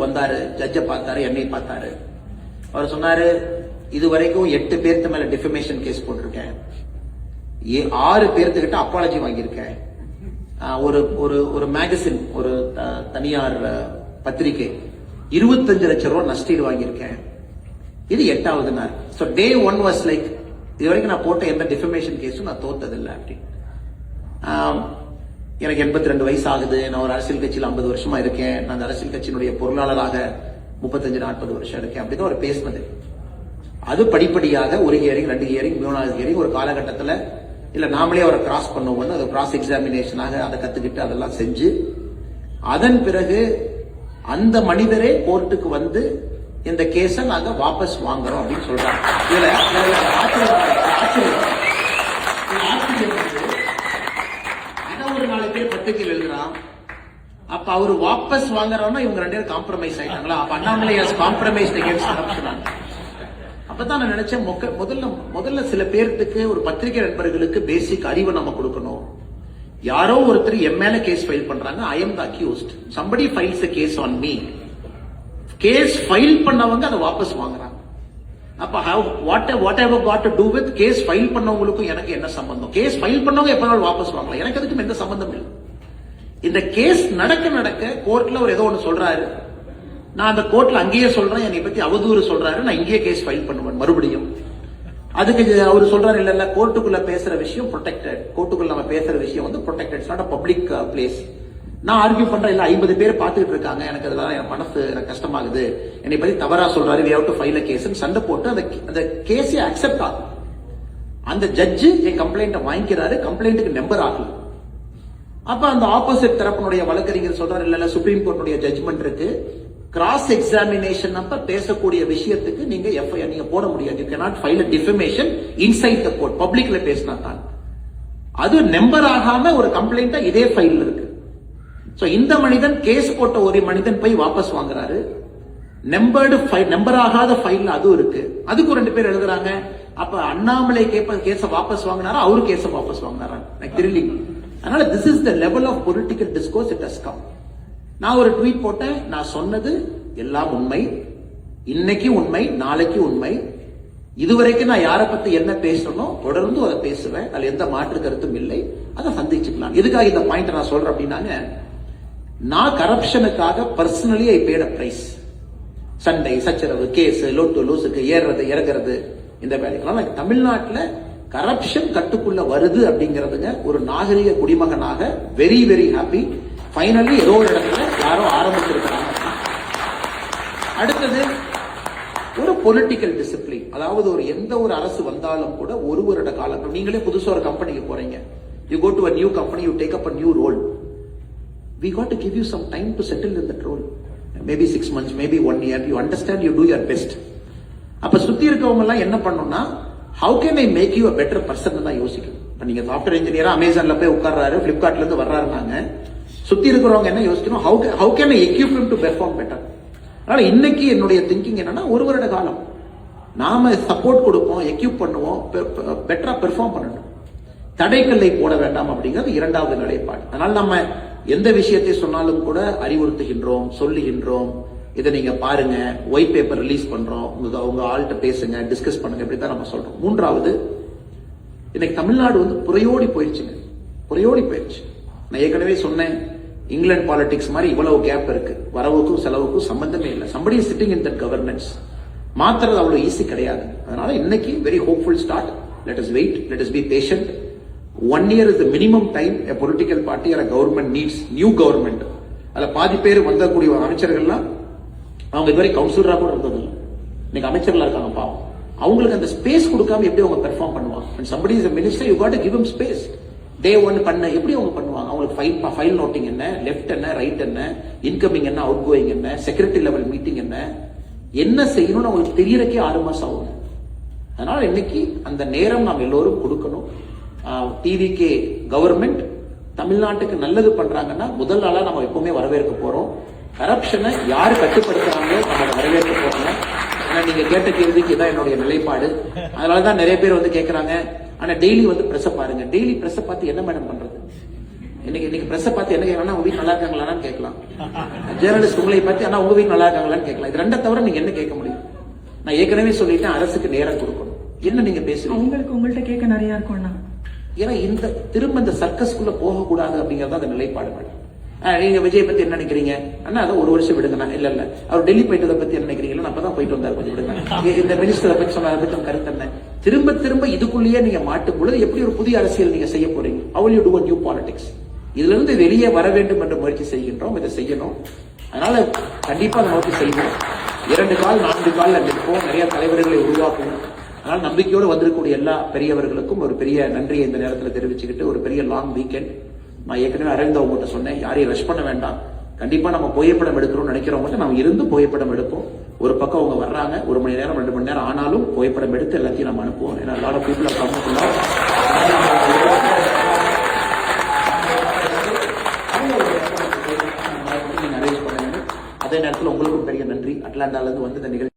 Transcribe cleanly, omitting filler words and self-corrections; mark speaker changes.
Speaker 1: வந்தாரு, ஜட்ஜை பார்த்தாரு, என்னை பார்த்தாரு. அவர் சொன்னாரு, இதுவரைக்கும் 8 பேர்த்து மேல டிஃபமேஷன் கேஸ் போட்டிருக்கேன், 6 பேர்த்துக்கிட்ட அப்பாலஜி வாங்கியிருக்கேன், ஒரு ஒரு ஒரு மேகசின், ஒரு தனியார் பத்திரிகை 25 லட்சம் ரூபாய் நஷ்டீடு வாங்கியிருக்கேன். இது 8வது நாள். ஸோ டே 1 வாஸ் லைக், இது வரைக்கும் நான் போட்ட எந்த டிஃபமேஷன் கேஸும் நான் தோத்ததில்லை அப்படின்னு. எனக்கு 82 வயசு ஆகுது. நான் ஒரு அரசியல் கட்சியில் 50 வருஷமா இருக்கேன். நான் அந்த அரசியல் கட்சியினுடைய பொருளாளராக 35-40 வருஷம் இருக்கேன் அப்படின்னு அவர் பேசினது. அது படிப்படியாக ஒரு ஹியரிங், 2 ஹியரிங், 3வது ஹியரிங், ஒரு காலகட்டத்தில் இல்ல நாமளே அவரை கிராஸ் பண்ணுவோம், அது கிராஸ் எக்ஸாமினேஷனாக அதை கத்துக்கிட்டு அதெல்லாம் செஞ்சு அதன் பிறகு அந்த மனிதரே கோர்ட்டுக்கு வந்து இந்த கேஸை நாங்க வாபஸ் வாங்குறோம் அப்படின்னு சொல்றாங்க. இதுல ஒரு 4 பேர் பத்திரிகையில் எழுதுறான். அப்ப அவரு வாபஸ் வாங்குறோம்னா இவங்க 2 பேரும் காம்ப்ரமைஸ் ஆயிட்டாங்களா? அப்ப அண்ணாமலை காம்ப்ரமைஸ் அகைன்ஸ்ட் கரப்ஷன். அப்பதான் நான் நினைச்சேன், முதல்ல சில பேருக்கு, ஒரு பத்திரிகை நண்பர்களுக்கு பேசிக் அறிவை நம்ம கொடுக்கணும். யாரோ ஒருத்தர் என் மேல கேஸ் ஃபைல் பண்றாங்க, I am the accused, somebody files a case on me. Case file பண்ணவங்க அதை வாபஸ் வாங்குறாங்க. அப்ப whatever got to do with case file பண்ணவங்களுக்கும் எனக்கு என்ன சம்பந்தம்? கேஸ் ஃபைல் பண்ணவங்க எப்ப வாபஸ் வாங்கலாம், எனக்கு அதுக்கும் எந்த சம்பந்தம் இல்லை. இந்த கேஸ் நடக்க கோர்ட்ல ஒரு ஏதோ ஒன்று சொல்றாரு, நான் அந்த கோர்ட்ல அங்கேயே சொல்றேன், என்னை பத்தி அவதூறு சொல்றாரு, நான் இங்கேயே கேஸ் ஃபைல் பண்ணுவேன் மறுபடியும். அதுக்கு அவர் சொல்றாரு, இல்ல கோர்ட்டுக்குள்ள பேசுற விஷயம் ப்ரொடெக்டட், கோர்ட்டுக்குள்ள நம்ம பேசுற விஷயம் வந்து protected, it's not a public place. நான் ஆர்கியூ பண்றேன், இல்ல 50 பேர் பார்த்துட்டு இருக்காங்க, எனக்கு அதெல்லாம் என் மனசு எனக்கு கஷ்டமாகுது, என்னை பத்தி தவறா சொல்றாரு, we have to file a case சண்டை போட்டு அந்த கேஸை அக்செப்ட் ஆகும். அந்த ஜட்ஜு என் கம்ப்ளைண்ட்டை வாங்கிக்கிறாரு, கம்ப்ளைண்ட்டுக்கு நம்பர் ஆகல. அப்ப அந்த ஆப்போசிட் தரப்பினுடைய வழக்கறிஞர் சொல்றாரு, இல்ல சுப்ரீம் கோர்ட்டுடைய ஜட்ஜ்மெண்ட் இருக்கு, கிராஸ் எக்ஸாமினேஷன் அப்ப பேசக்கூடிய விஷயத்துக்கு நீங்க எஃப்ஐஆர் நீங்க போட முடியாது, you cannot file a defamation inside the court, பப்ளிக்ல பேசினா தான். அது நம்பர் ஆகாம ஒரு கம்ப்ளைண்ட் இதே ஃபைல் இருக்கு. சோ இந்த மனிதன் கேஸ் போட்ட ஒரு மனிதன் போய் வாபஸ் வாங்குறாரு, நம்பர்டு ஃபைல், நம்பர் ஆகாத ஃபைல் அதுவும் இருக்கு. அதுக்கு 2 பேர் எழுதுறாங்க, அப்ப அண்ணாமலை கேஸ வாபஸ் வாங்கினாரா, அவரு கேஸ வாபஸ் வாங்கினாரா, எனக்கு தெரியல. அதனால this is the level of political discourse it has come. நான் ஒரு ட்வீட் போட்டேன், நான் சொன்னது எல்லாம் உண்மை, இன்னைக்கு உண்மை, நாளைக்கு உண்மை. இதுவரைக்கும் நான் யாரை பத்தி என்ன பேசணும் தொடர்ந்து அதை பேசுவேன், அதுல எந்த மாற்று கருத்தும் இல்லை, அதை சந்திச்சுக்கலாம். எதுக்காக இந்த பாயிண்ட் நான் சொல்றேன் அப்படின்னாங்க, நான் கரப்ஷனுக்காக personally I paid a price. சண்டை, சச்சரவு, கேஸ், லோட்டு லூசுக்கு ஏறுறது இறங்குறது, இந்த வேலைக்கெல்லாம் தமிழ்நாட்டில் கரப்ஷன் கட்டுக்குள்ள வருது அப்படிங்கிறதுங்க ஒரு நாகரிக குடிமகனாக வெரி வெரி ஹாப்பி. ஃபைனலி ஏதோ ஒரு இடத்துல யாரோ ஆரம்பிச்சிருக்கிறாங்க. அடுத்தது ஒரு பொலிட்டிக்கல் டிசிப்ளின், அதாவது ஒரு எந்த ஒரு அரசு வந்தாலும் கூட ஒரு வருட காலம், நீங்களே புதுசா ஒரு கம்பெனிக்கு போறீங்க, you go to a new company, you take up a new role. We got to give you some time to settle in that role. Maybe 6 months, maybe 1 year. You understand, you do your best. அப்ப சுத்தி இருக்கவங்க எல்லாம் என்ன பண்ணணும்னா, how can I make you a better person தான் யோசிக்கணும். இப்ப நீங்க சாஃப்ட்வேர் இன்ஜினியரா அமேசான்ல போய் உட்கார்றாரு, பிளிப்கார்ட்ல இருந்து வர்றாருனாங்க, சுத்தி இருக்கிறவங்க என்ன யோசிக்கணும், how can I equip him to perform better. அதனால இன்னைக்கு என்னுடைய திங்கிங் என்னன்னா, ஒரு வருட காலம் நாம சப்போர்ட் கொடுப்போம், எக்யூப் பண்ணுவோம், பெட்டரா பெர்ஃபார்ம் பண்ணணும், தடைக்கல்லை போட வேண்டாம் அப்படிங்கிறது 2வது நிலைப்பாடு. அதனால நம்ம எந்த விஷயத்தை சொன்னாலும் கூட அறிவுறுத்துகின்றோம், சொல்லுகின்றோம், இதை நீங்க பாருங்க, ஒயிட் பேப்பர் ரிலீஸ் பண்றோம், உங்க ஆள்கிட்ட பேசுங்க, டிஸ்கஸ் பண்ணுங்க, இப்படித்தான் நம்ம சொல்றோம். 3வது, இன்னைக்கு தமிழ்நாடு வந்து புறையோடி போயிடுச்சுங்க, புறையோடி போயிடுச்சு. நான் ஏற்கனவே சொன்னேன், இங்கிலாந்து பாலிடிக்ஸ் மாதிரி இவ்வளவு கேப் இருக்கு, வரவுக்கும் செலவுக்கும் சம்பந்தமே இல்லை. somebody is sitting in that governance. மாத்துறது அவ்வளவு ஈஸி கிடையாது. அதனால இன்னைக்கு very hopeful start. let us wait, let us be patient. 1 year is the minimum time a political party or a government needs new government. அதுல பாதி பேர் வந்தக்கூடிய அமைச்சர்கள்லாம் அவங்க இதுவரை கவுன்சிலரா கூட இருந்தது இல்லை, இன்னைக்கு அமைச்சர்களா இருக்காங்க. பாவம், அவங்களுக்கு அந்த ஸ்பேஸ் கொடுக்காம எப்படி அவங்க பெர்ஃபார்ம் பண்ணுவாங்க? when somebody is a minister, you got to give him space. day 1 பண்ண எப்படி அவங்க பண்ணுவாங்க? அவங்களுக்கு ஃபைல் நோட்டிங் என்ன, லெஃப்ட் என்ன, ரைட் என்ன, இன்கமிங் என்ன, அவுட் கோயிங் என்ன, செக்ரட்டரி லெவல் மீட்டிங் என்ன செய்யணும்னு அவங்களுக்கு தெரியறக்கே 6 மாசம் ஆகும். அதனால இன்னைக்கு அந்த நேரம் நாம் எல்லோரும் கொடுக்கணும். டிவிகே கவர்மெண்ட் தமிழ்நாட்டுக்கு நல்லது பண்றாங்கன்னா முதல் நாளா நம்ம எப்பவுமே வரவேற்க போறோம். கரப்ஷனை யாரு கட்டுப்படுத்துறாங்களோ நம்ம வரவேற்க போறோம். ஆனா நீங்க கேட்ட கேள்விக்கு இதான் என்னுடைய நிலைப்பாடு. அதனாலதான் நிறைய பேர் வந்து கேட்கறாங்க, ஆனா டெய்லி வந்து பிரஸ் பாருங்க, டெய்லி பிரஸ் பார்த்து என்ன மேடம் பண்றது? இன்னைக்கு பிரஸ் பார்த்து என்ன கேட்கலாம், உங்க வீட்டு நல்லா இருக்காங்களான்னு கேட்கலாம். ஜேர்னலிஸ்ட் உங்களை பார்த்து ஆனா உங்க வீட்டு நல்லா இருக்காங்களான்னு கேட்கலாம். இது ரெண்டை தவிர நீங்க என்ன கேட்க முடியும்? நான் ஏற்கனவே சொல்லிட்டேன், அரசுக்கு நேரம் கொடுக்கணும். என்ன நீங்க பேசுறீங்க?
Speaker 2: உங்களுக்கு உங்கள்ட்ட கேட்க நிறைய இருக்கும்னா,
Speaker 1: ஏன்னா திரும்ப இந்த சர்க்கஸ்குள்ள போகக்கூடாது அப்படிங்கறது அந்த நிலைப்பாடு. நீங்க விஜய் பத்தி என்ன நினைக்கிறீங்க அண்ணா? அதை ஒரு வருஷம் விடுங்க. இல்ல அவர் டெல்லி போயிட்டதை பத்தி என்ன நினைக்கிறீங்களா? அப்பதான் போயிட்டு வந்தாரு, கொஞ்சம் விடுங்க. இந்த மினிஸ்டரை பத்தி சொன்னதை பத்தி கருத்து என்ன? திரும்ப இதுக்குள்ளேயே நீங்க மாட்டும் பொழுது எப்படி ஒரு புதிய அரசியல் நீங்க செய்ய போறீங்க? How will you do a new politics? இதுல இருந்து வெளியே வர வேண்டும் என்ற முயற்சி செய்கின்றோம். இதை செய்யணும். அதனால கண்டிப்பா அதை நோக்கி செய்வோம். 2 கால் 4 கால் நிற்போம். நிறைய தலைவர்களை உருவாக்குவோம். அதனால நம்பிக்கையோடு வந்திருக்கக்கூடிய எல்லா பெரியவர்களுக்கும் ஒரு பெரிய நன்றியை இந்த நேரத்தில் தெரிவிச்சுக்கிட்டு, ஒரு பெரிய லாங் வீக்கெண்ட். நான் ஏற்கனவே அரவிந்த் அவங்ககிட்ட சொன்னேன், யாரையும் ரஷ் பண்ண வேண்டாம். கண்டிப்பா நம்ம புகைப்படம் எடுக்கிறோம்னு நினைக்கிறவங்க நம்ம இருந்து புகைப்படம் எடுப்போம். ஒரு பக்கம் அவங்க வர்றாங்க, 1 மணி நேரம் 2 மணி நேரம் ஆனாலும் புகைப்படம் எடுத்து எல்லாத்தையும் நம்ம அனுப்புவோம். ஏன்னா லாட் ஆஃப் பீப்புள் அரேஞ்ச் பண்ண வேண்டும். அதே நேரத்தில் உங்களுக்கும் பெரிய நன்றி. அட்லாண்டால இருந்து வந்து இந்த நிகழ்ச்சி